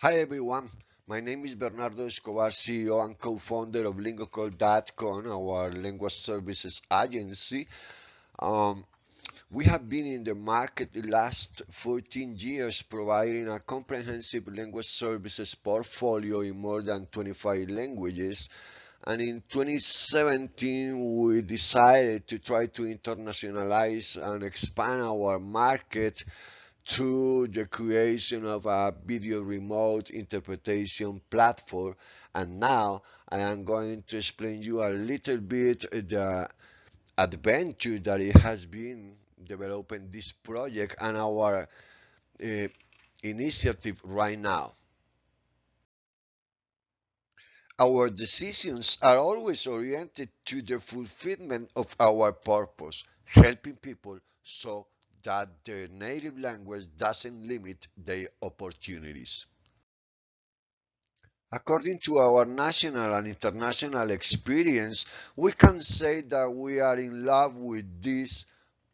Hi everyone, my name is Bernardo Escobar, CEO and co-founder of LingoCall.com, our language services agency. Um, we have been in the market the last 14 years providing a comprehensive language services portfolio in more than 25 languages. And in 2017, we decided to try to internationalize and expand our market through the creation of a video remote interpretation platform. And now I am going to explain you a little bit the adventure that it has been developing this project and our uh, initiative right now. Our decisions are always oriented to the fulfillment of our purpose, helping people so that their native language doesn't limit their opportunities. According to our national and international experience, we can say that we are in love with this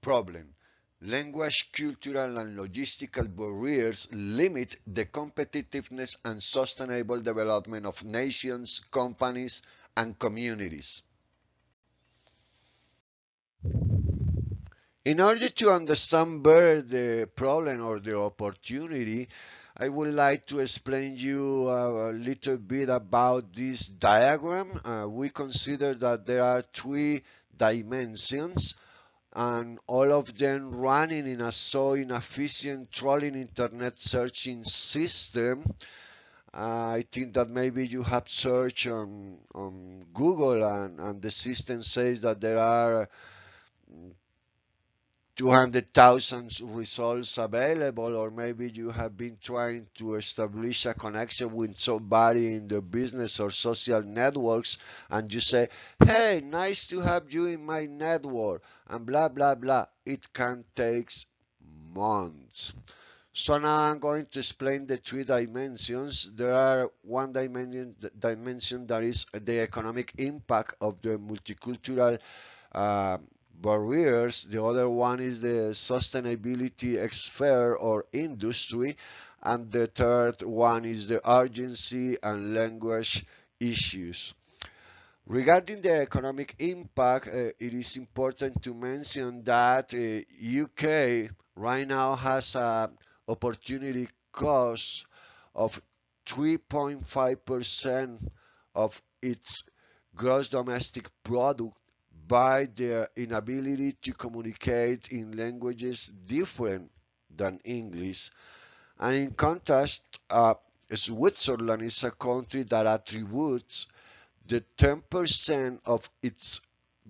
problem. Language, cultural, and logistical barriers limit the competitiveness and sustainable development of nations, companies, and communities. In order to understand better the problem or the opportunity, I would like to explain you a little bit about this diagram. We consider that there are three dimensions and all of them running in a so inefficient trolling internet searching system. I think that maybe you have searched on Google and the system says that there are 200,000 results available, or maybe you have been trying to establish a connection with somebody in the business or social networks, and you say, hey, nice to have you in my network, and blah, blah, blah. It can take months. So now I'm going to explain the three dimensions. There are one dimension that is the economic impact of the multicultural uh, barriers. The other one is the sustainability sphere or industry. And the third one is the urgency and language issues. Regarding the economic impact, it is important to mention that UK right now has a opportunity cost of 3.5% of its gross domestic product by their inability to communicate in languages different than English. And in contrast, Switzerland is a country that attributes the 10% of its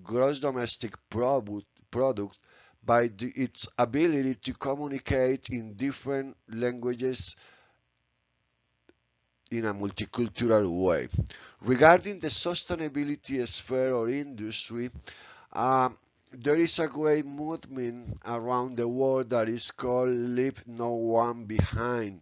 gross domestic product by its ability to communicate in different languages in a multicultural way. Regarding the sustainability sphere or industry, um, there is a great movement around the world that is called Leave No One Behind.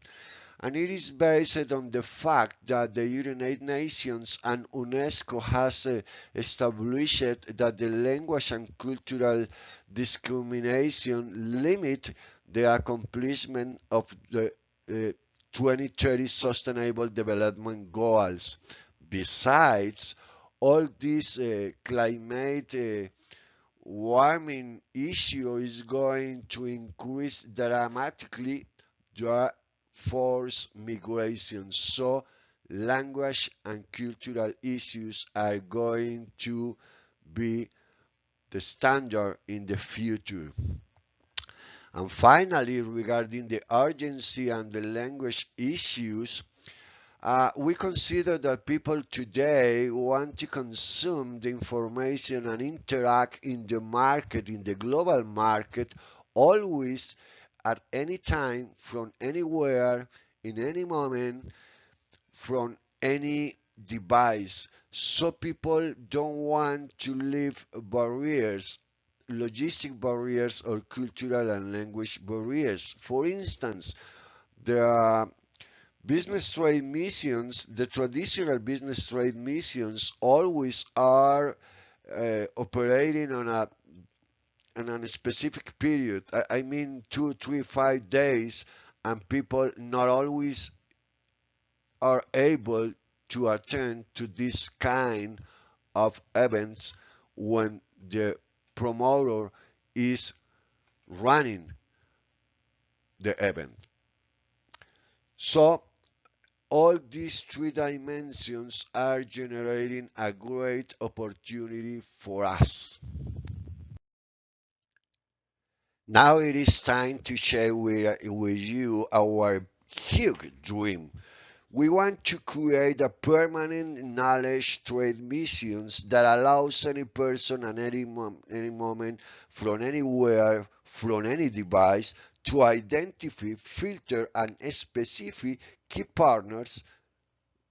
And it is based on the fact that the United Nations and UNESCO has established that the language and cultural discrimination limit the accomplishment of the 2030 Sustainable Development Goals. Besides, all this climate warming issue is going to increase dramatically the forced migration. So language and cultural issues are going to be the standard in the future. And finally, regarding the urgency and the language issues, we consider that people today want to consume the information and interact in the market, in the global market, always at any time, from anywhere, in any moment, from any device. So people don't want to leave barriers, logistic barriers, or cultural and language barriers. For instance, the business trade missions, the traditional business trade missions, always are operating on a specific period. I mean, 2, 3, 5 days, and people not always are able to attend to this kind of events when the promoter is running the event. So all these three dimensions are generating a great opportunity for us. Now it is time to share with you our huge dream. We want to create a permanent knowledge trade missions that allows any person at any moment, from anywhere, from any device, to identify, filter, and specify key partners,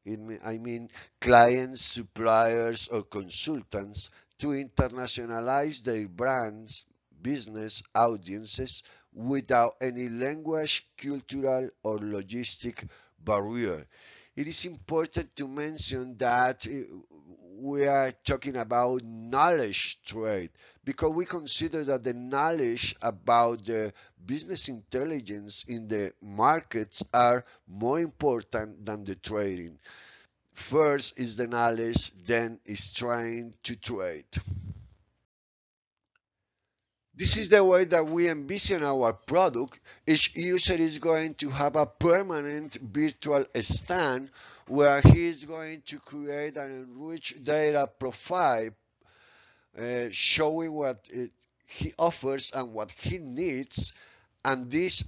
I mean clients, suppliers, or consultants, to internationalize their brands, business audiences without any language, cultural, or logistic barrier. It is important to mention that we are talking about knowledge trade because we consider that the knowledge about the business intelligence in the markets are more important than the trading. First is the knowledge, then is trying to trade. This is the way that we envision our product. Each user is going to have a permanent virtual stand where he is going to create an enriched data profile showing what he offers and what he needs, and this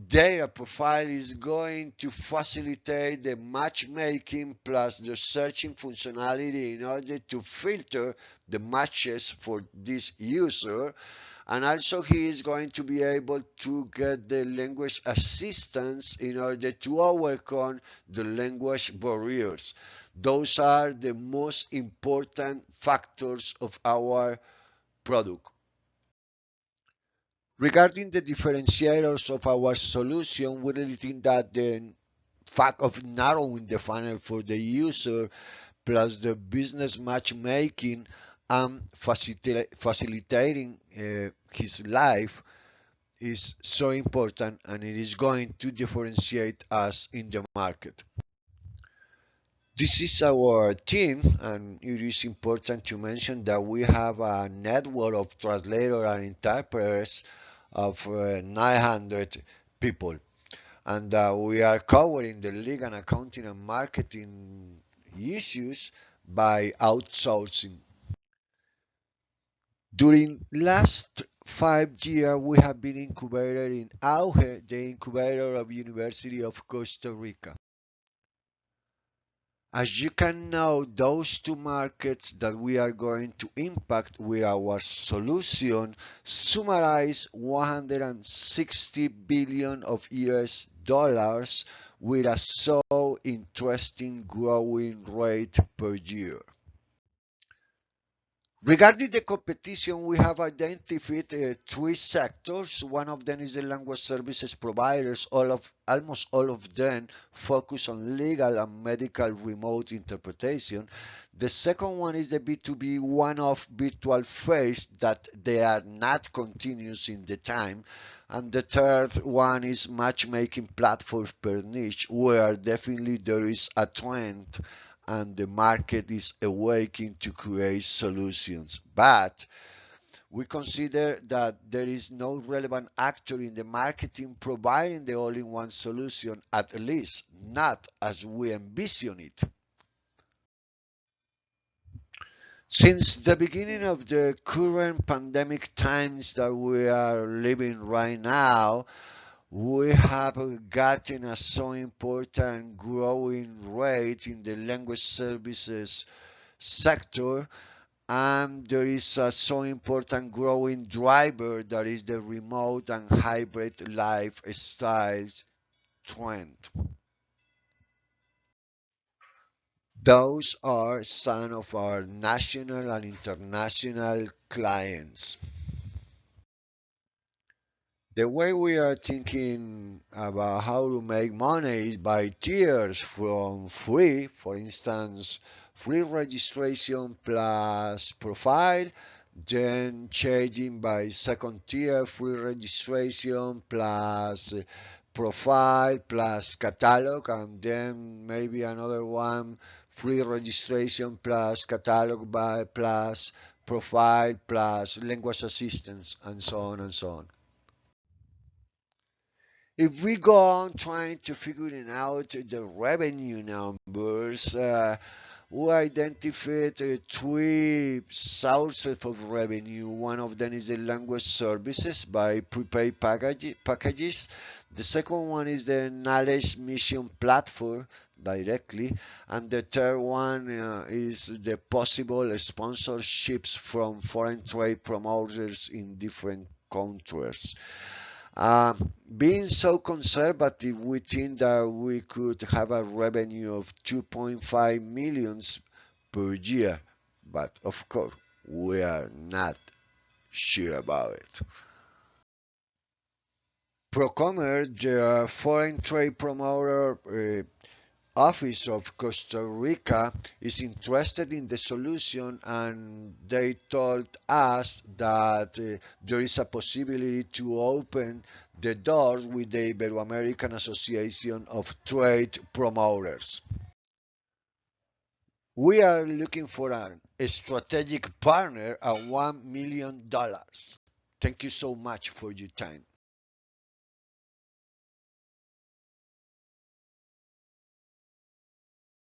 data profile is going to facilitate the matchmaking plus the searching functionality in order to filter the matches for this user. And also he is going to be able to get the language assistance in order to overcome the language barriers. Those are the most important factors of our product. Regarding the differentiators of our solution, we really think that the fact of narrowing the funnel for the user plus the business matchmaking and facilitating his life is so important, and it is going to differentiate us in the market. This is our team, and it is important to mention that we have a network of translators and interpreters of 900 people, and we are covering the legal, accounting, and marketing issues by outsourcing. During last 5 years, we have been incubated in Auge, the incubator of University of Costa Rica. As you can know, those two markets that we are going to impact with our solution summarize 160 billion of US dollars with a so interesting growing rate per year. Regarding the competition, we have identified three sectors. One of them is the language services providers. Almost all of them focus on legal and medical remote interpretation. The second one is the B2B one-off virtual phase that they are not continuous in the time. And the third one is matchmaking platforms per niche, where definitely there is a trend and the market is awakening to create solutions. But we consider that there is no relevant actor in the marketing providing the all-in-one solution, at least not as we envision it. Since the beginning of the current pandemic times that we are living right now, we have gotten a so important growing rate in the language services sector, and there is a so important growing driver that is the remote and hybrid lifestyle trend. Those are some of our national and international clients. The way we are thinking about how to make money is by tiers, from free, for instance, free registration plus profile, then changing by second tier, free registration plus profile plus catalog, and then maybe another one, free registration plus catalog by plus profile plus language assistance, and so on and so on. If we go on trying to figuring out the revenue numbers, we identified three sources of revenue. One of them is the language services by prepaid packages. The second one is the knowledge mission platform directly. And the third one is the possible sponsorships from foreign trade promoters in different countries. Uh, Being so conservative, we think that we could have a revenue of 2.5 millions per year, but of course, we are not sure about it. Procomer, the foreign trade promoter office of Costa Rica, is interested in the solution, and they told us that there is a possibility to open the doors with the Ibero-American Association of Trade Promoters. We are looking for a strategic partner at $1 million. Thank you so much for your time.